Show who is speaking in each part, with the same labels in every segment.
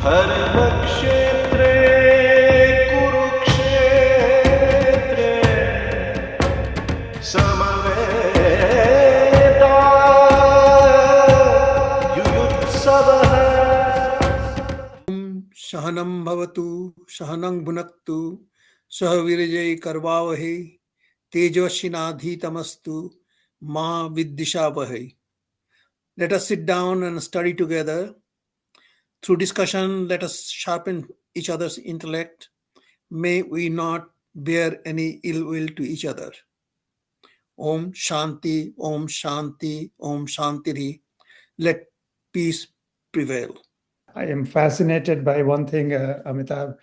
Speaker 1: धर्मक्षेत्रे कुरुक्षेत्रे समवेता युयुत्सवः।
Speaker 2: सहनं भवतु सहनं भुनक्तु सह वीर्यैः करवावहै तेजस्विनाधीतमस्तु मा विद्विषावहै. Let us sit down and study together. Through discussion, let us sharpen each other's intellect. May we not bear any ill will to each other. Om Shanti, Om Shanti, Om Shantiri. Let peace prevail.
Speaker 3: I am fascinated by one thing, Amitav,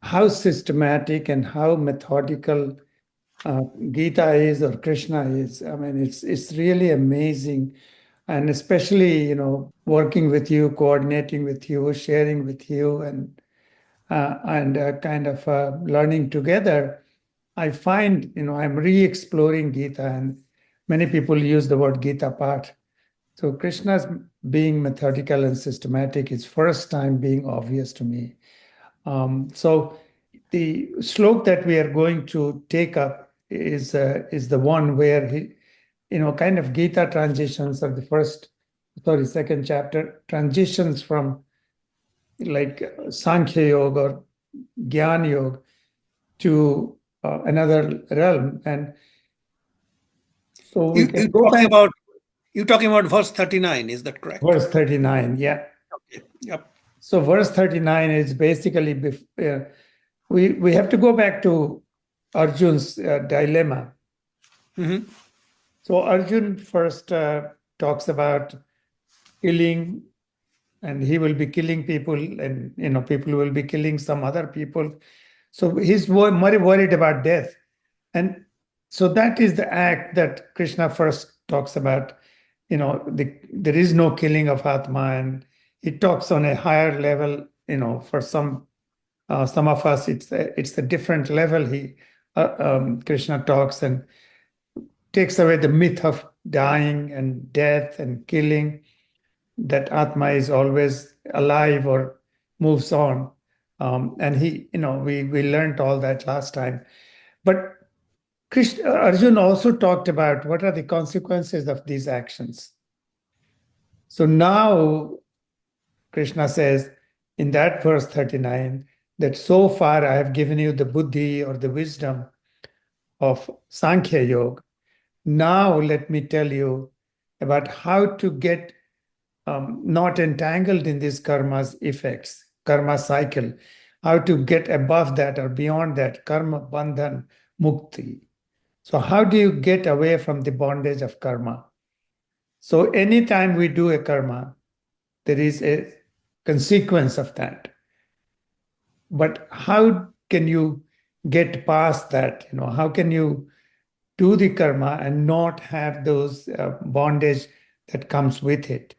Speaker 3: how systematic and how methodical Gita is or Krishna is. I mean, it's really amazing. And especially, working with you, coordinating with you, sharing with you, and kind of learning together, I find, I'm re-exploring Gita, and many people use the word Gita part. So Krishna's being methodical and systematic is first time being obvious to me. So the slok that we are going to take up is the one where he, kind of Gita transitions of the second chapter, transitions from like Sankhya Yoga or Gyan Yoga to another realm. And so we can go back.
Speaker 2: You're talking about verse 39, is that correct?
Speaker 3: Verse 39, yeah.
Speaker 2: Okay. Yep.
Speaker 3: So verse 39 is basically, we have to go back to Arjun's dilemma.
Speaker 2: Mm-hmm.
Speaker 3: So Arjun first talks about killing, and he will be killing people, and people will be killing some other people. So he's very worried about death. And so that is the act that Krishna first talks about. There is no killing of Atma, and he talks on a higher level. For some of us, it's a different level. Krishna talks and takes away the myth of dying and death and killing, that Atma is always alive or moves on. And we learned all that last time. But Arjun also talked about what are the consequences of these actions. So now Krishna says in that verse 39 that so far I have given you the buddhi or the wisdom of Sankhya Yoga. Now let me tell you about how to get not entangled in this karma's effects, karma cycle, how to get above that or beyond that, karma bandhan mukti. So how do you get away from the bondage of karma? So anytime we do a karma, there is a consequence of that. But how can you get past that? How can you do the karma and not have those bondage that comes with it?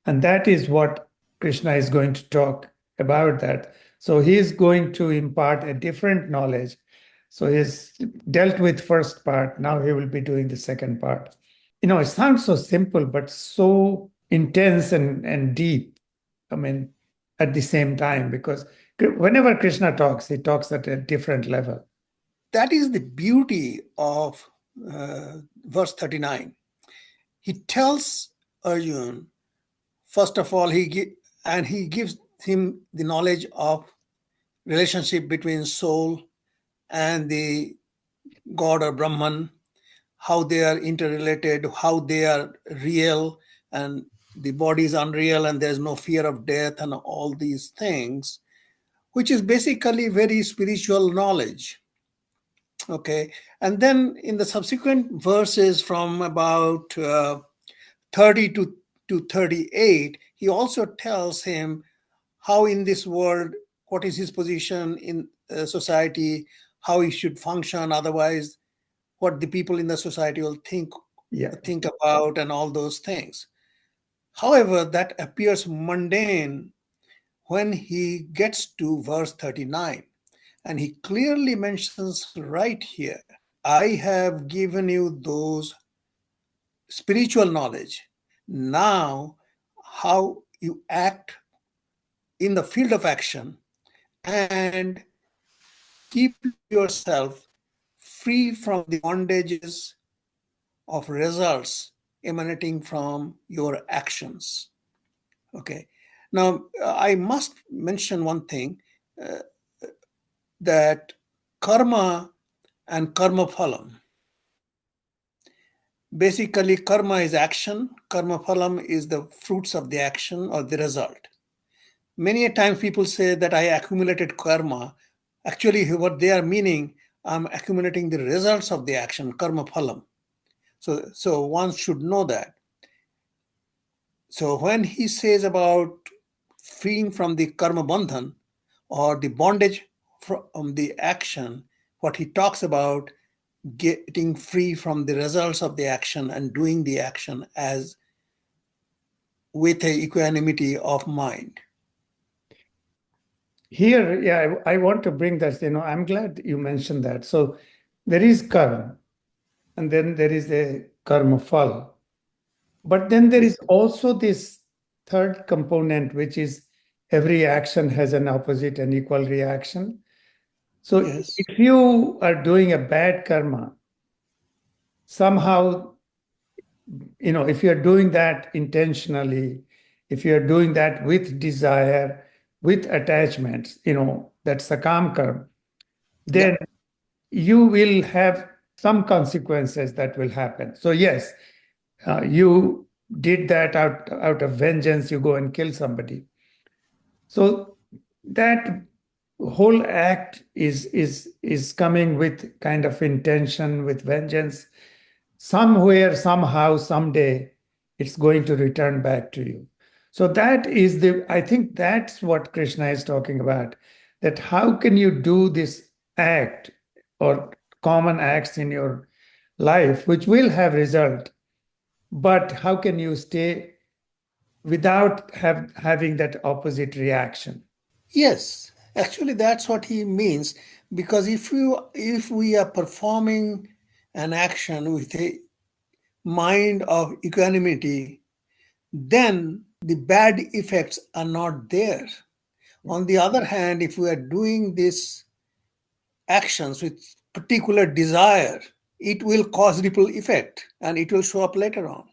Speaker 3: And that is what Krishna is going to talk about that. So he is going to impart a different knowledge. So he's dealt with first part. Now he will be doing the second part. It sounds so simple, but so intense and deep. I mean, at the same time, because whenever Krishna talks, he talks at a different level.
Speaker 2: That is the beauty of verse 39. He tells Arjun, first of all, he gives him the knowledge of relationship between soul and the God or Brahman, how they are interrelated, how they are real, and the body is unreal, and there's no fear of death, and all these things, which is basically very spiritual knowledge. Okay, and then in the subsequent verses from about 30 to 38, he also tells him how in this world, what is his position in society, how he should function, otherwise what the people in the society will think about, and all those things. However, that appears mundane when he gets to verse 39, and he clearly mentions right here, I have given you those spiritual knowledge. Now, how you act in the field of action and keep yourself free from the bondages of results emanating from your actions. Okay. Now, I must mention one thing, that karma and karma phalam. Basically, karma is action, karma phalam is the fruits of the action or the result. Many a times people say that I accumulated karma. Actually, what they are meaning, I'm accumulating the results of the action, karma phalam. So one should know that. So when he says about freeing from the karma bandhan or the bondage from the action, what he talks about getting free from the results of the action and doing the action as with a equanimity of mind.
Speaker 3: Here, yeah, I want to bring that, I'm glad you mentioned that. So there is karma, and then there is a karma phala. But then there is also this third component, which is every action has an opposite and equal reaction. So
Speaker 2: Yes.
Speaker 3: if you are doing a bad karma, somehow, if you're doing that intentionally, if you're doing that with desire, with attachments, that's the kam karma,
Speaker 2: Yeah.
Speaker 3: then you will have some consequences that will happen. So yes, you did that out of vengeance, you go and kill somebody. So that whole act is coming with kind of intention, with vengeance. Somewhere, somehow, someday, it's going to return back to you. So I think that's what Krishna is talking about. That how can you do this act or common acts in your life, which will have result, but how can you stay without having that opposite reaction?
Speaker 2: Yes, actually that's what he means, because if we are performing an action with a mind of equanimity, then the bad effects are not there. On the other hand, if we are doing these actions with particular desire, it will cause ripple effect and it will show up later on.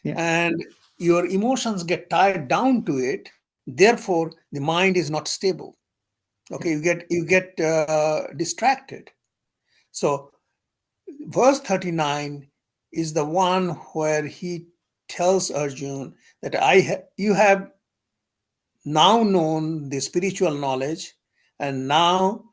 Speaker 3: Yeah.
Speaker 2: And your emotions get tied down to it. Therefore, the mind is not stable. Okay, you get distracted. So verse 39 is the one where he tells Arjun that you have now known the spiritual knowledge, and now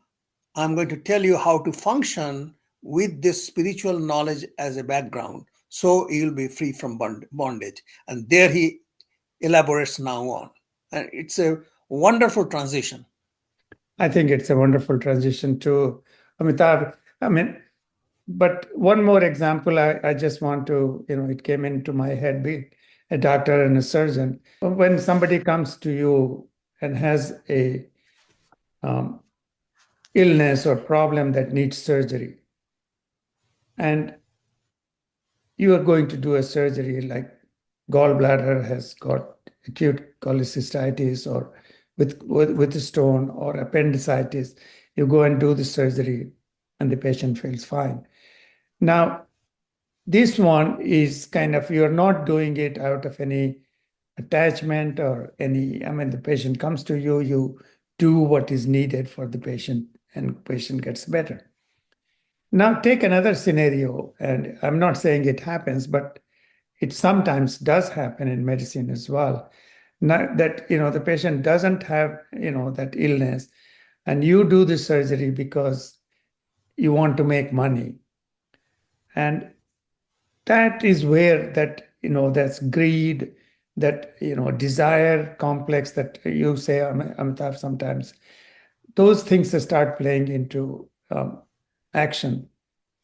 Speaker 2: I'm going to tell you how to function with this spiritual knowledge as a background, so you'll be free from bondage. And there he elaborates now on, and it's a wonderful transition.
Speaker 3: I think it's a wonderful transition to Amitabh. I mean, but one more example, I just want to, it came into my head, being a doctor and a surgeon. When somebody comes to you and has a um, illness or problem that needs surgery, and you are going to do a surgery like gallbladder has got acute cholecystitis, or with a stone, or appendicitis, you go and do the surgery and the patient feels fine. Now, this one is kind of, you're not doing it out of any attachment or any, I mean, the patient comes to you, you do what is needed for the patient, and patient gets better. Now take another scenario, and I'm not saying it happens, but it sometimes does happen in medicine as well. Not that, the patient doesn't have, that illness, and you do the surgery because you want to make money. And that is where that's greed, that, desire complex that you say, Amitabh, sometimes those things start playing into action.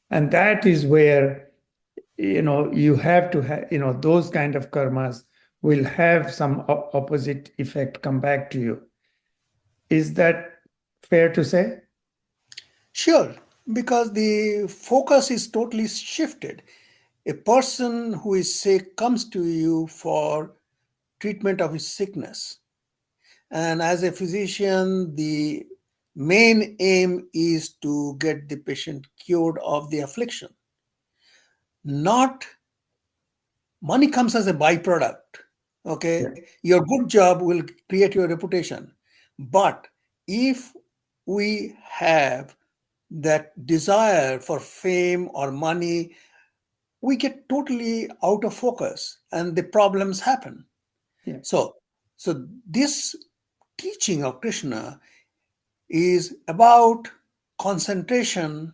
Speaker 3: And that is where, you have to have, those kind of karmas will have some opposite effect come back to you. Is that fair to say?
Speaker 2: Sure, because the focus is totally shifted. A person who is sick comes to you for treatment of his sickness. And as a physician, the main aim is to get the patient cured of the affliction. Not money comes as a byproduct. Okay,
Speaker 3: Yeah.
Speaker 2: your good job will create your reputation. But if we have that desire for fame or money, we get totally out of focus and the problems happen.
Speaker 3: Yeah.
Speaker 2: So this teaching of Krishna is about concentration,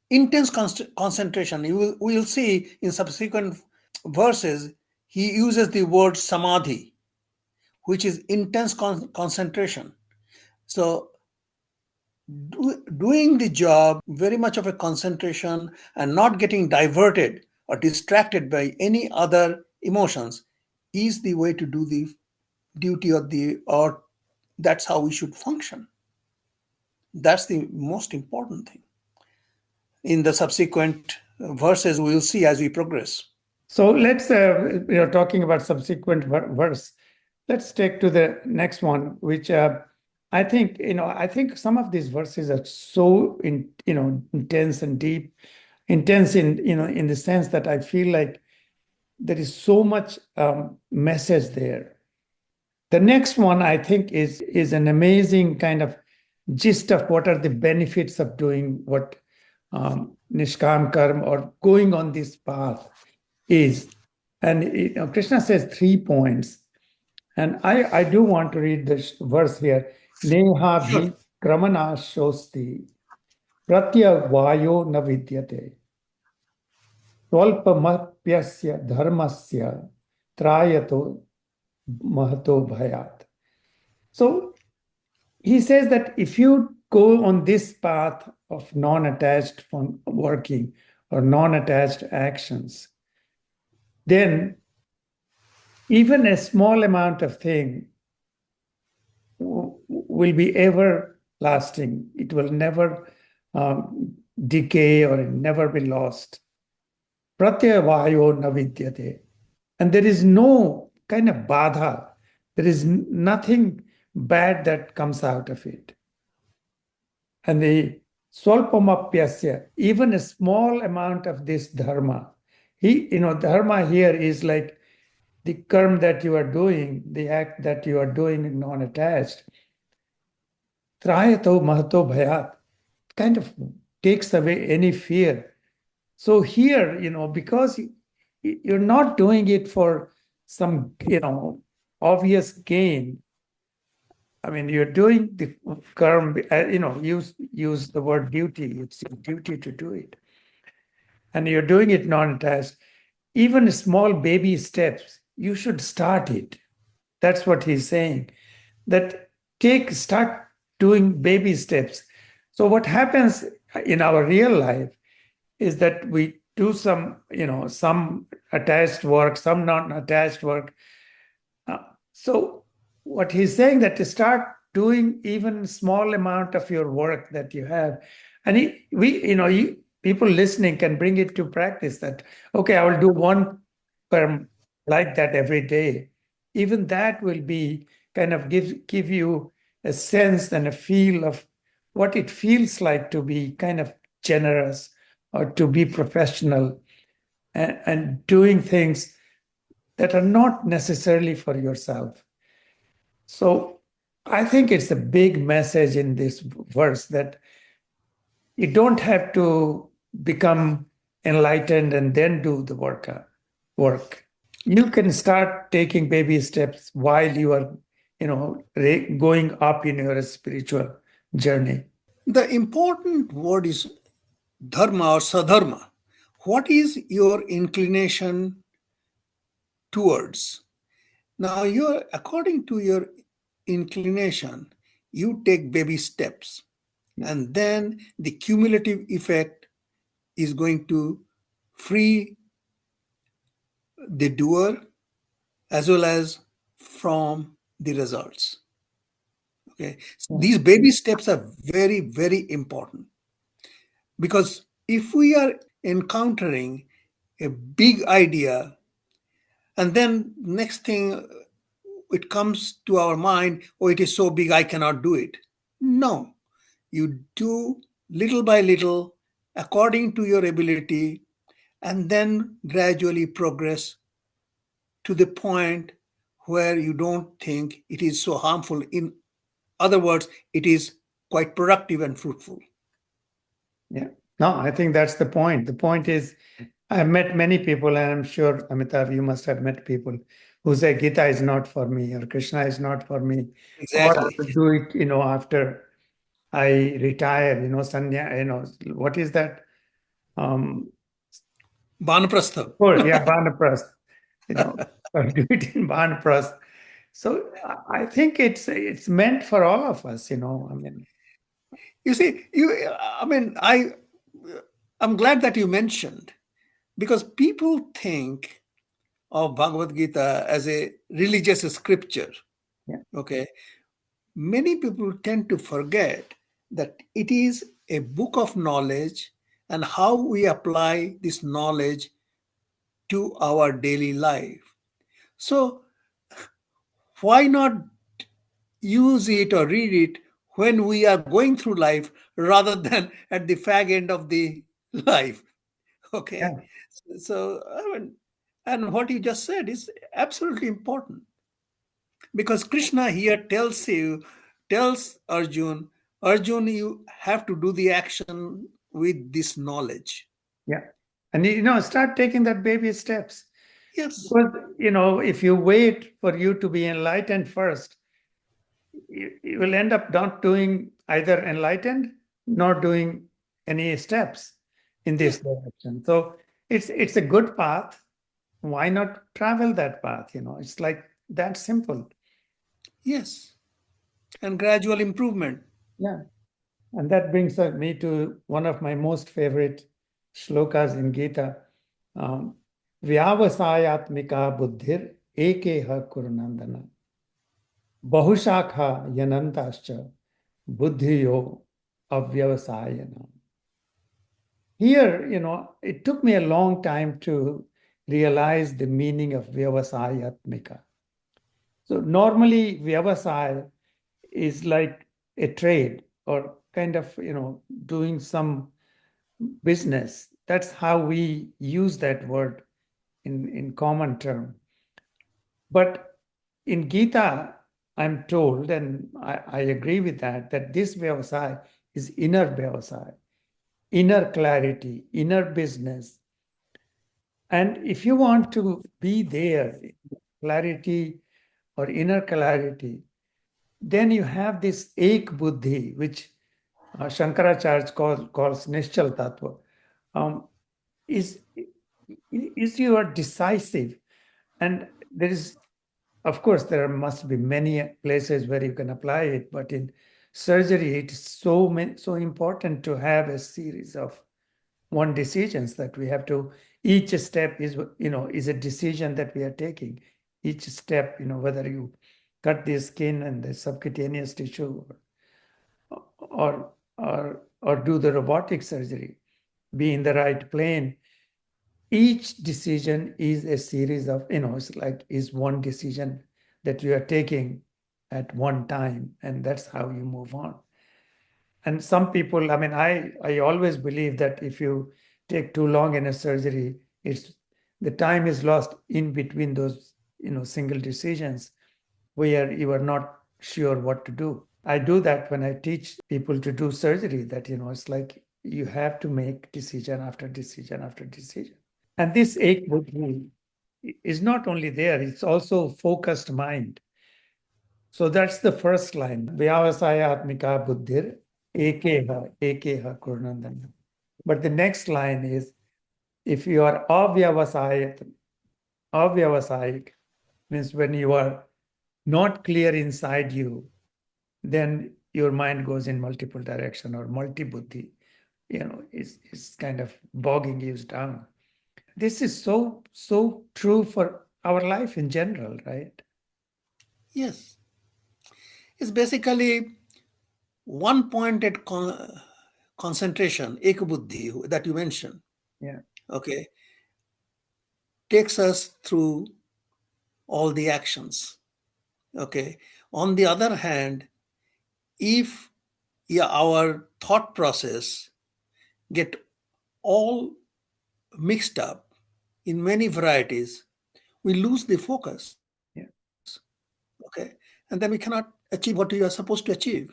Speaker 2: intense concentration. We will see in subsequent verses, he uses the word samadhi, which is intense concentration. So doing the job very much of a concentration and not getting diverted or distracted by any other emotions is the way to do the duty of the, or that's how we should function. That's the most important thing. In the subsequent verses, we will see as we progress.
Speaker 3: So let's, talking about subsequent verse, let's take to the next one, which I think some of these verses are so intense and deep, intense in the sense that I feel like there is so much message there. The next one, I think, is an amazing kind of gist of what are the benefits of doing what Nishkam Karma or going on this path is. And Krishna says 3 points. And I do want to read this verse here. Neha
Speaker 2: Sure.
Speaker 3: bhi kramana shosti pratya vayo na vidyate swalpamapyasya dharmasya trayato mahato bhayat. So he says that if you go on this path of non-attached working or non-attached actions, then even a small amount of thing will be everlasting. It will never decay or never be lost. Pratyavayo na vidyate. And there is no kind of badha. There is nothing bad that comes out of it. And the swalpamapyasya, even a small amount of this dharma. Dharma here is like the karma that you are doing, the act that you are doing non-attached. Trayato mahato bhayat kind of takes away any fear. So here, because you're not doing it for some, obvious gain. I mean, you're doing the karma, use the word duty. It's your duty to do it. And you're doing it non-attached. Even small baby steps, you should start it. That's what he's saying. That start doing baby steps. So what happens in our real life is that we do some attached work, some non-attached work. So what he's saying that to start doing even small amount of your work that you have, and people listening can bring it to practice that, okay, I will do one term like that every day. Even that will be kind of give you a sense and a feel of what it feels like to be kind of generous or to be professional and doing things that are not necessarily for yourself. So I think it's a big message in this verse that you don't have to become enlightened and then do the work. You can start taking baby steps while you are, going up in your spiritual journey.
Speaker 2: The important word is dharma or sadharma. What is your inclination towards? Now, according to your inclination, you take baby steps, and then the cumulative effect is going to free the doer as well as from the results. Okay, these baby steps are very, very important, because if we are encountering a big idea and then next thing it comes to our mind, oh, it is so big, I cannot do it. No, you do little by little according to your ability, and then gradually progress to the point where you don't think it is so harmful. In other words, it is quite productive and fruitful.
Speaker 3: Yeah. No, I think that's the point. The point is, I've met many people, and I'm sure, Amitav, you must have met people who say Gita is not for me, or Krishna is not for me, or I
Speaker 2: Exactly.
Speaker 3: will do it, after I retire, sanya, what is that?
Speaker 2: Banaprastha.
Speaker 3: Yeah, Banaprasth, or do it in Banaprasth. So I think it's meant for all of us, I mean.
Speaker 2: You see, I'm glad that you mentioned, because people think of Bhagavad Gita as a religious scripture.
Speaker 3: Yeah.
Speaker 2: Okay. Many people tend to forget that it is a book of knowledge, and how we apply this knowledge to our daily life. So, why not use it or read it when we are going through life rather than at the fag end of the life? Okay.
Speaker 3: Yeah.
Speaker 2: So, and what you just said is absolutely important, because Krishna here tells Arjun, Arjun, you have to do the action with this knowledge.
Speaker 3: Yeah. And start taking that baby steps.
Speaker 2: Yes.
Speaker 3: Because, if you wait for you to be enlightened first, you will end up not doing either enlightened nor doing any steps in
Speaker 2: Yeah.
Speaker 3: this direction. So it's a good path. Why not travel that path? It's like that simple.
Speaker 2: Yes. And gradual improvement.
Speaker 3: Yeah. And that brings me to one of my most favorite shlokas in Gita. Um, Vyavasayatmika buddhir ekeha kurunandana. Bahushakha yanantascha buddhiyo avyavasayana. Here, it took me a long time to realize the meaning of vyavasayatmika. So normally vyavasaya is like a trade, or kind of, doing some business. That's how we use that word in common term. But in Gita, I'm told, and I agree with that this vyavasaya is inner vyavasaya, inner clarity, inner business. And if you want to be there, clarity or inner clarity, then you have this ek buddhi, which Shankaracharya calls Nishchal Tattva, is you are decisive. And there is, of course, there must be many places where you can apply it, but in surgery, it is so important to have a series of one decisions that we have to. Each step is a decision that we are taking. Each step, whether you cut the skin and the subcutaneous tissue, or do the robotic surgery, be in the right plane. Each decision is a series of, it's like is one decision that you are taking at one time, and that's how you move on. And some people, I always believe that if you take too long in a surgery, the time is lost in between those, single decisions where you are not sure what to do. I do that when I teach people to do surgery, that, it's like you have to make decision after decision after decision. And this ek buddhi is not only there, it's also focused mind. So that's the first line. Vyavasayatmika buddhir ekeha kurunandana. But the next line is, if you are avyavasayik, means when you are not clear inside you, then your mind goes in multiple direction, or multi-buddhi, is kind of bogging you down. This is so true for our life in general, right?
Speaker 2: Yes. It's basically one pointed concentration, ekabuddhi, that you mentioned.
Speaker 3: Yeah.
Speaker 2: Okay. Takes us through all the actions. Okay. On the other hand, if our thought process get all mixed up in many varieties, we lose the focus.
Speaker 3: Yeah.
Speaker 2: Okay. And then we cannot achieve what we are supposed to achieve.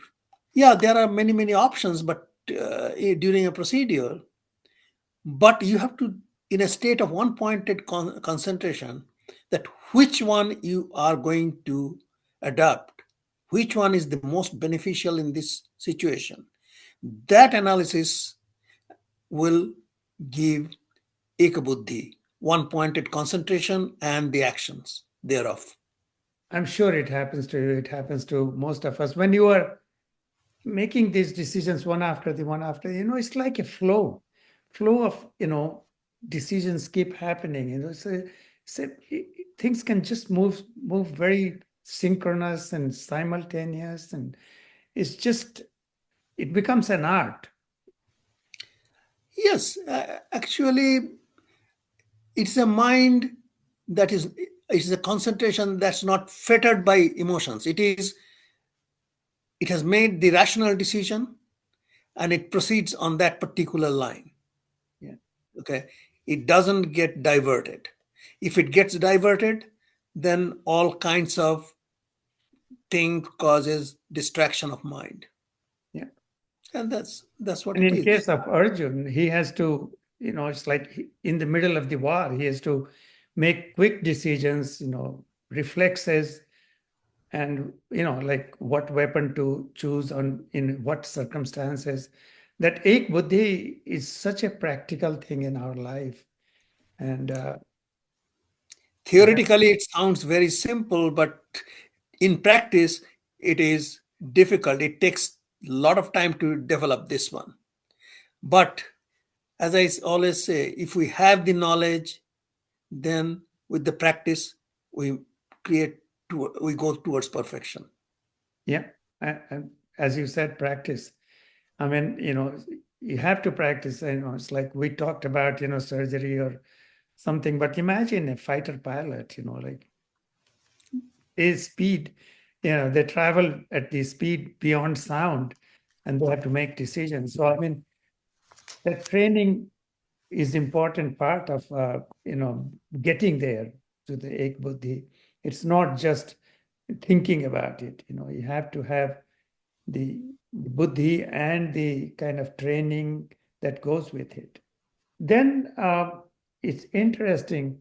Speaker 2: Yeah, there are many options, but during a procedure, but you have to, in a state of one pointed concentration, that which one you are going to adopt, which one is the most beneficial in this situation. That analysis will give ekabuddhi, one pointed concentration, and the actions thereof.
Speaker 3: I'm sure it happens to you. It happens to most of us. When you are making these decisions one after the one after, it's like a flow of, decisions keep happening. So things can just move very synchronous and simultaneous, and it becomes an art.
Speaker 2: Yes, actually, it's a mind that is a concentration that's not fettered by emotions. It has made the rational decision and it proceeds on that particular line.
Speaker 3: Yeah.
Speaker 2: Okay. It doesn't get diverted. If it gets diverted, then all kinds of thing causes distraction of mind.
Speaker 3: Yeah.
Speaker 2: And that's what
Speaker 3: And
Speaker 2: it
Speaker 3: in
Speaker 2: is.
Speaker 3: case of Arjun, he has to, it's like in the middle of the war, he has to make quick decisions, reflexes, and like what weapon to choose on in what circumstances. That ek buddhi is such a practical thing in our life, and that,
Speaker 2: Theoretically, it sounds very simple, but in practice, it is difficult. It takes a lot of time to develop this one. But as I always say, if we have the knowledge, then with the practice, we we go towards perfection.
Speaker 3: yeah, and as you said, practice. I mean, you have to practice. It's like we talked about, surgery or something, but imagine a fighter pilot, like his speed, they travel at the speed beyond sound, and they have to make decisions. So, I mean, that training is important part of, getting there to the ek buddhi. It's not just thinking about it. You have to have the buddhi and the kind of training that goes with it. Then it's interesting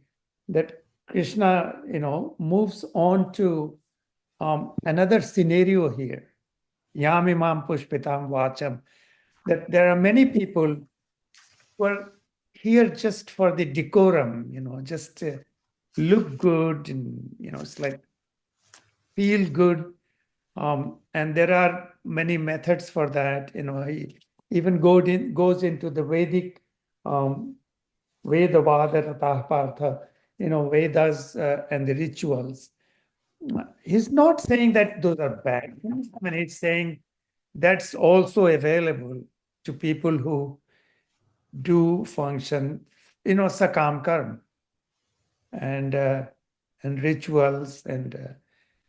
Speaker 3: that Krishna, moves on to another scenario here. Yamimam pushpitam vacham. That there are many people who are here just for the decorum, just look good, and it's like feel good. And there are many methods for that. He even goes into the Vedic Vedavada Ratah, Vedas and the rituals. He's not saying that those are bad. I mean, he's saying that's also available to people who do function, sakam karma and rituals, and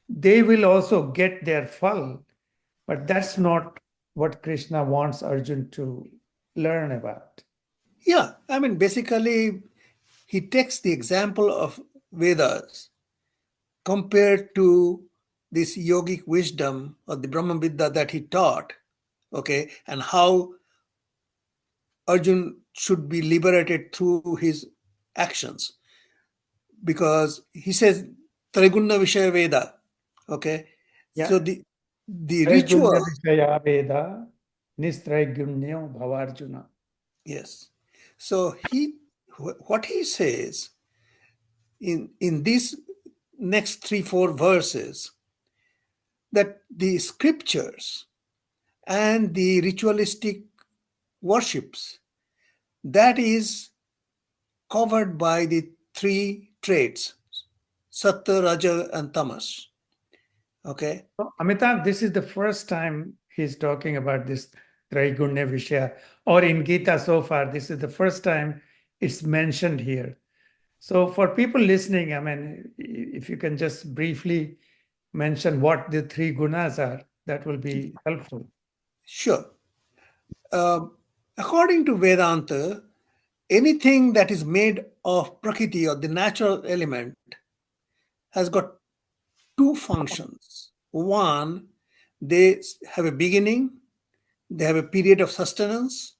Speaker 3: they will also get their phal, but that's not what Krishna wants Arjun to learn about.
Speaker 2: Yeah, I mean, basically, he takes the example of Vedas compared to this yogic wisdom or the Brahma Vidya that he taught, okay, and how Arjun should be liberated through his actions. Because he says Triguna Vishaya Veda, okay.
Speaker 3: Yeah.
Speaker 2: So the
Speaker 3: Traigunya
Speaker 2: ritual,
Speaker 3: Vishaya Veda, Nistraigunya Bhavarjuna.
Speaker 2: yes. So what he says in these next 3-4 verses, that the scriptures and the ritualistic worships, that is covered by the three traits, sattva, raja, and tamas. Okay.
Speaker 3: So, Amitabh, this is the first time he's talking about this Traigunya Vishaya, or in Gita so far, this is the first time it's mentioned here. So for people listening, I mean, if you can just briefly mention what the three gunas are, that will be helpful.
Speaker 2: Sure. According to Vedanta, anything that is made of Prakriti or the natural element has got two functions. One, they have a beginning, they have a period of sustenance,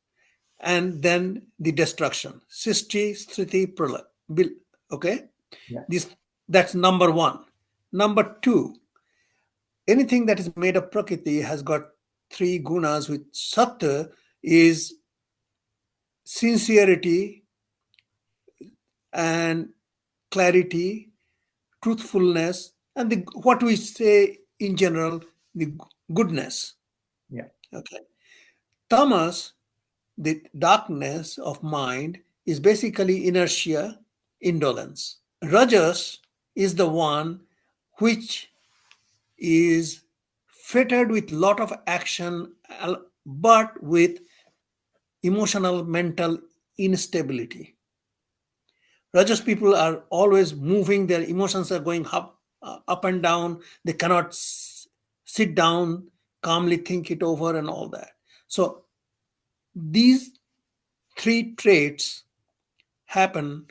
Speaker 2: and then the destruction. Sisti, Sthiti, Pralaya. Okay?
Speaker 3: Yeah.
Speaker 2: That's number one. Number two, anything that is made of Prakriti has got three gunas, which Sattva is sincerity and clarity, truthfulness, and what we say in general, the goodness.
Speaker 3: Yeah.
Speaker 2: Okay. Tamas, the darkness of mind, is basically inertia, indolence. Rajas is the one which is fettered with lot of action, but with emotional, mental instability. Rajas people are always moving, their emotions are going up and down. They cannot sit down, calmly think it over, and all that. So these three traits happen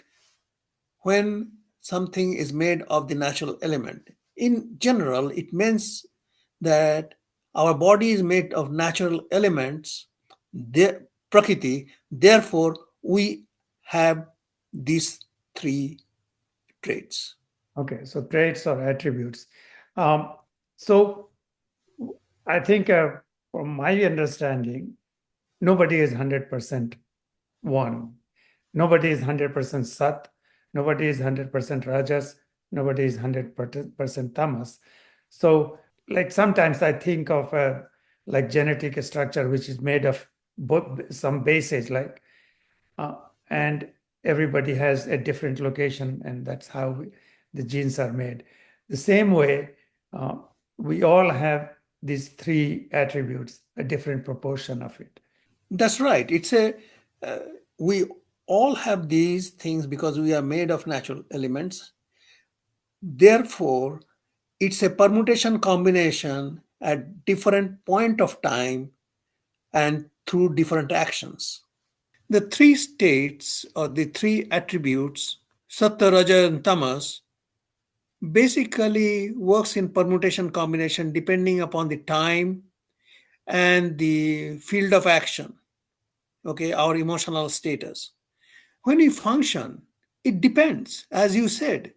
Speaker 2: when something is made of the natural element. In general, it means that our body is made of natural elements, prakriti, therefore we have these three traits.
Speaker 3: Okay, so traits or attributes. So I think from my understanding, nobody is 100% one. Nobody is 100% sat. Nobody is 100% rajas. Nobody is 100% tamas. So like sometimes I think of like genetic structure, which is made of some bases, like and everybody has a different location, and that's how the genes are made. The same way, we all have these three attributes, a different proportion of it.
Speaker 2: That's right. We all have these things because we are made of natural elements. Therefore, it's a permutation combination at different point of time and through different actions. The three states or the three attributes, Sattva, Raja, and Tamas, basically works in permutation combination depending upon the time and the field of action, okay, our emotional status. When we function, it depends. As you said,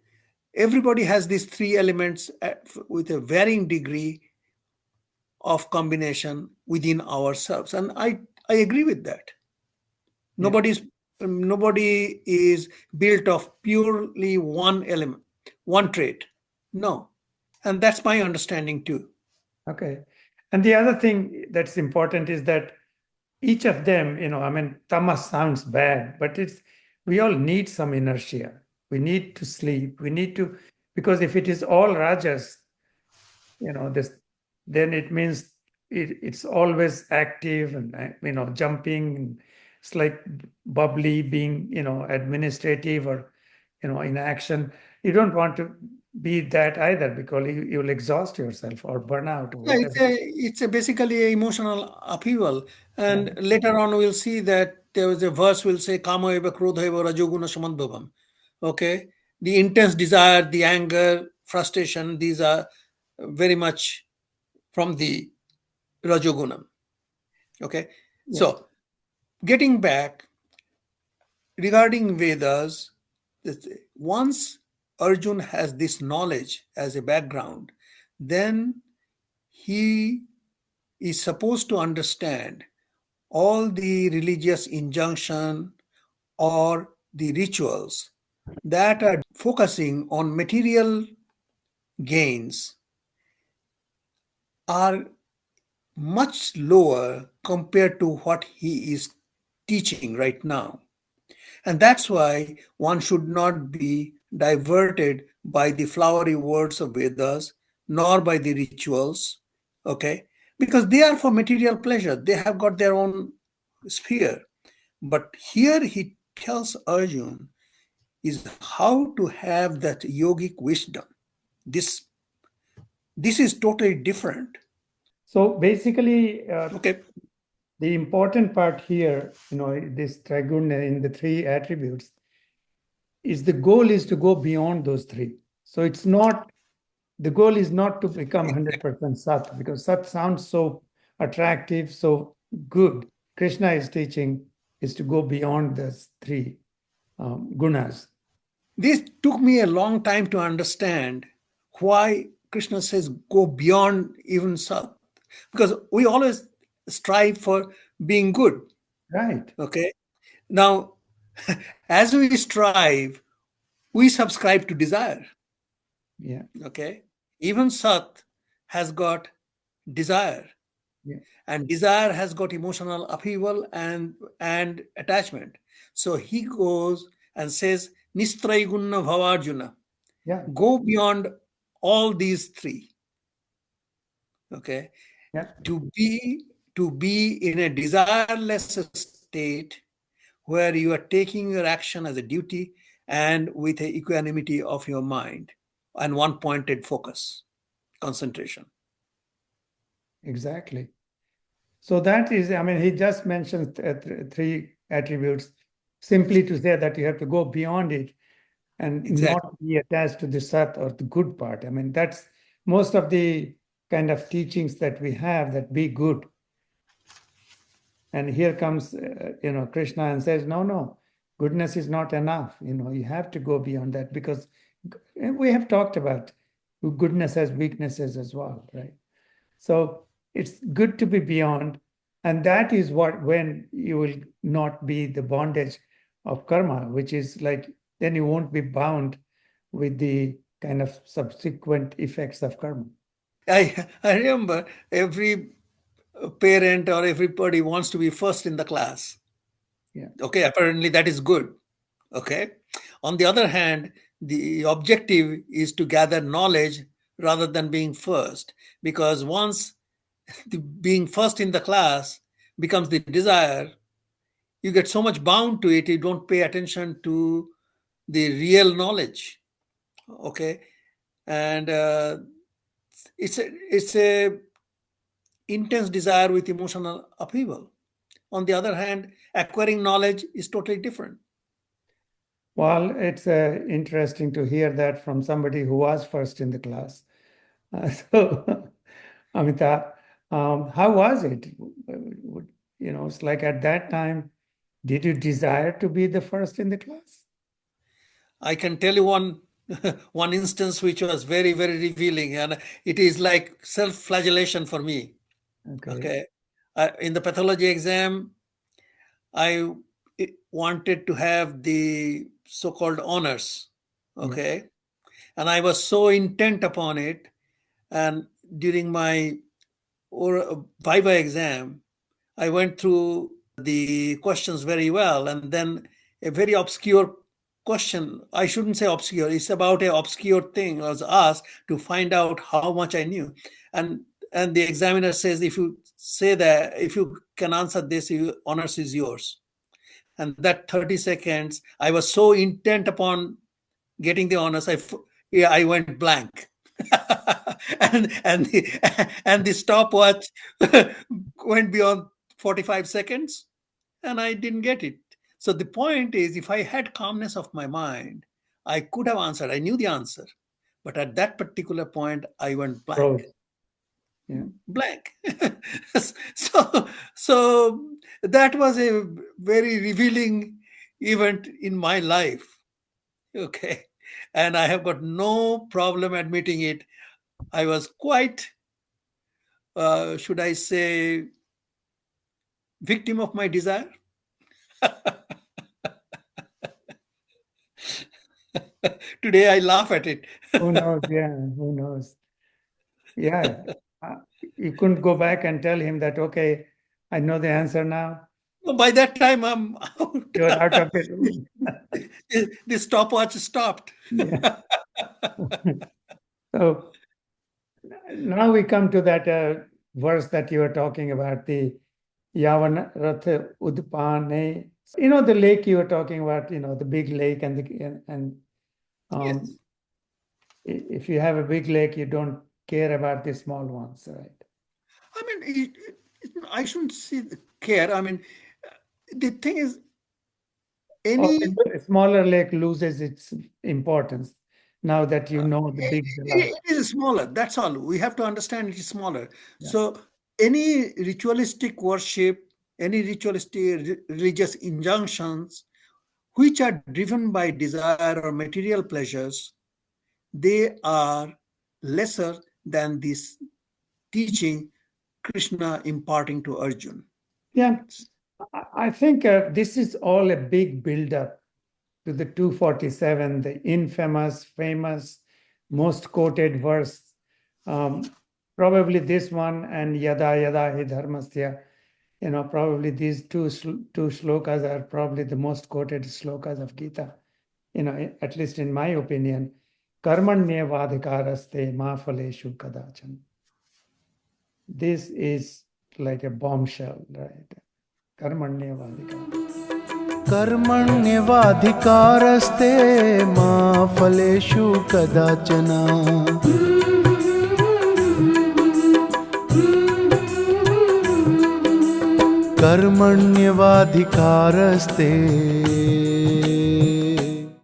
Speaker 2: everybody has these three elements with a varying degree of combination within ourselves. And I agree with that.
Speaker 3: Yeah.
Speaker 2: Nobody is built of purely one element, one trait. No. And that's my understanding too.
Speaker 3: Okay. And the other thing that's important is that each of them, I mean, tamas sounds bad, but we all need some inertia. We need to sleep. Because if it is all rajas, then it means it's always active and, jumping. And it's like bubbly, being, administrative or, in action. You don't want to be that either, because you'll exhaust yourself or burn out or
Speaker 2: Yeah,
Speaker 3: whatever.
Speaker 2: it's a basically a emotional upheaval. And
Speaker 3: Yeah.
Speaker 2: later on, we'll see that there was a verse will say, Kama eva krodha eva rajoguna samandbhavam. Okay. The intense desire, the anger, frustration, these are very much from the rajogunam. Okay.
Speaker 3: Yeah.
Speaker 2: So getting back regarding Vedas, once Arjun has this knowledge as a background, then he is supposed to understand all the religious injunction or the rituals that are focusing on material gains are much lower compared to what he is teaching right now. And that's why one should not be diverted by the flowery words of Vedas, nor by the rituals, okay? Because they are for material pleasure. They have got their own sphere. But here he tells Arjun is how to have that yogic wisdom, this This is totally different.
Speaker 3: So basically,
Speaker 2: Okay.
Speaker 3: the important part here, this triguna in the three attributes, is the goal is to go beyond those three. So it's not, the goal is not to become 100% Sat, because Sat sounds so attractive, so good. Krishna is teaching is to go beyond those three gunas.
Speaker 2: This took me a long time to understand why Krishna says go beyond even Sat. Because we always strive for being good.
Speaker 3: Right.
Speaker 2: Okay. Now, as we strive, we subscribe to desire.
Speaker 3: Yeah.
Speaker 2: Okay. Even Sat has got desire.
Speaker 3: Yeah.
Speaker 2: And desire has got emotional upheaval and attachment. So he goes and says, Nistraigunna Bhavarjuna.
Speaker 3: Yeah.
Speaker 2: Go beyond all these three. Okay.
Speaker 3: Yeah.
Speaker 2: To be in a desireless state where you are taking your action as a duty and with a equanimity of your mind and one pointed focus, concentration.
Speaker 3: Exactly. So that is, I mean, he just mentions three attributes simply to say that you have to go beyond it and
Speaker 2: Exactly.
Speaker 3: not be attached to the Sat or the good part. I mean, that's most of the kind of teachings that we have, that be good. And here comes, Krishna and says, no, goodness is not enough. You have to go beyond that, because we have talked about goodness has weaknesses as well, right? So it's good to be beyond. And that is when you will not be the bondage of karma, which is like, then you won't be bound with the kind of subsequent effects of karma.
Speaker 2: I remember every parent or everybody wants to be first in the class.
Speaker 3: Yeah.
Speaker 2: Okay, apparently that is good. Okay. On the other hand, the objective is to gather knowledge rather than being first, because once being first in the class becomes the desire, you get so much bound to it, you don't pay attention to the real knowledge. Okay. And it's a intense desire with emotional upheaval. On the other hand, acquiring knowledge is totally different.
Speaker 3: Well, it's interesting to hear that from somebody who was first in the class. So, Amita, how was it? It's like at that time, did you desire to be the first in the class?
Speaker 2: I can tell you one one instance which was very, very revealing, and it is like self-flagellation for me.
Speaker 3: Okay.
Speaker 2: Okay, in the pathology exam, I wanted to have the so-called honors.
Speaker 3: Yeah.
Speaker 2: Okay, and I was so intent upon it, and during my Viva exam, I went through the questions very well, and then a very obscure question, I shouldn't say obscure, it's about an obscure thing, I was asked to find out how much I knew. And the examiner says, if you say that, if you can answer this, honors is yours. And that 30 seconds, I was so intent upon getting the honors, I went blank. and the stopwatch went beyond 45 seconds, and I didn't get it. So the point is, if I had calmness of my mind, I could have answered. I knew the answer, but at that particular point, I went blank.
Speaker 3: Rose. Yeah.
Speaker 2: Blank. So that was a very revealing event in my life. Okay, and I have got no problem admitting it. I was quite, should I say, victim of my desire. Today I laugh at it.
Speaker 3: Who knows? Yeah, who knows? Yeah. Uh, You couldn't go back and tell him that, okay, I know the answer now.
Speaker 2: By that time, I'm out.
Speaker 3: You're out of the room.
Speaker 2: The stopwatch stopped.
Speaker 3: Yeah. So now we come to that verse that you were talking about, the Yavan Ratha Udpane. The lake you were talking about, the big lake and
Speaker 2: Yes.
Speaker 3: if you have a big lake, you don't care about the small ones, right?
Speaker 2: I mean, I shouldn't say the care. I mean, the thing is,
Speaker 3: Or
Speaker 2: any
Speaker 3: the smaller lake loses its importance now that you know the big beloved.
Speaker 2: it is smaller. That's all. We have to understand it is smaller.
Speaker 3: Yeah.
Speaker 2: So, any ritualistic worship, any ritualistic religious injunctions, which are driven by desire or material pleasures, they are lesser than this teaching Krishna imparting to Arjun.
Speaker 3: Yeah, I think this is all a big build-up to the 247, the infamous, famous, most quoted verse. Probably this one and Yada Yada Hi Dharmasya. Probably these two shlokas are probably the most quoted shlokas of Gita. At least in my opinion, karmanyevadhikaraste ma phaleshu kadachan. This is like a bombshell, right?
Speaker 4: कर्मण्येवाधिकारस्ते मा फलेषु कदाचन कर्मण्येवाधिकारस्ते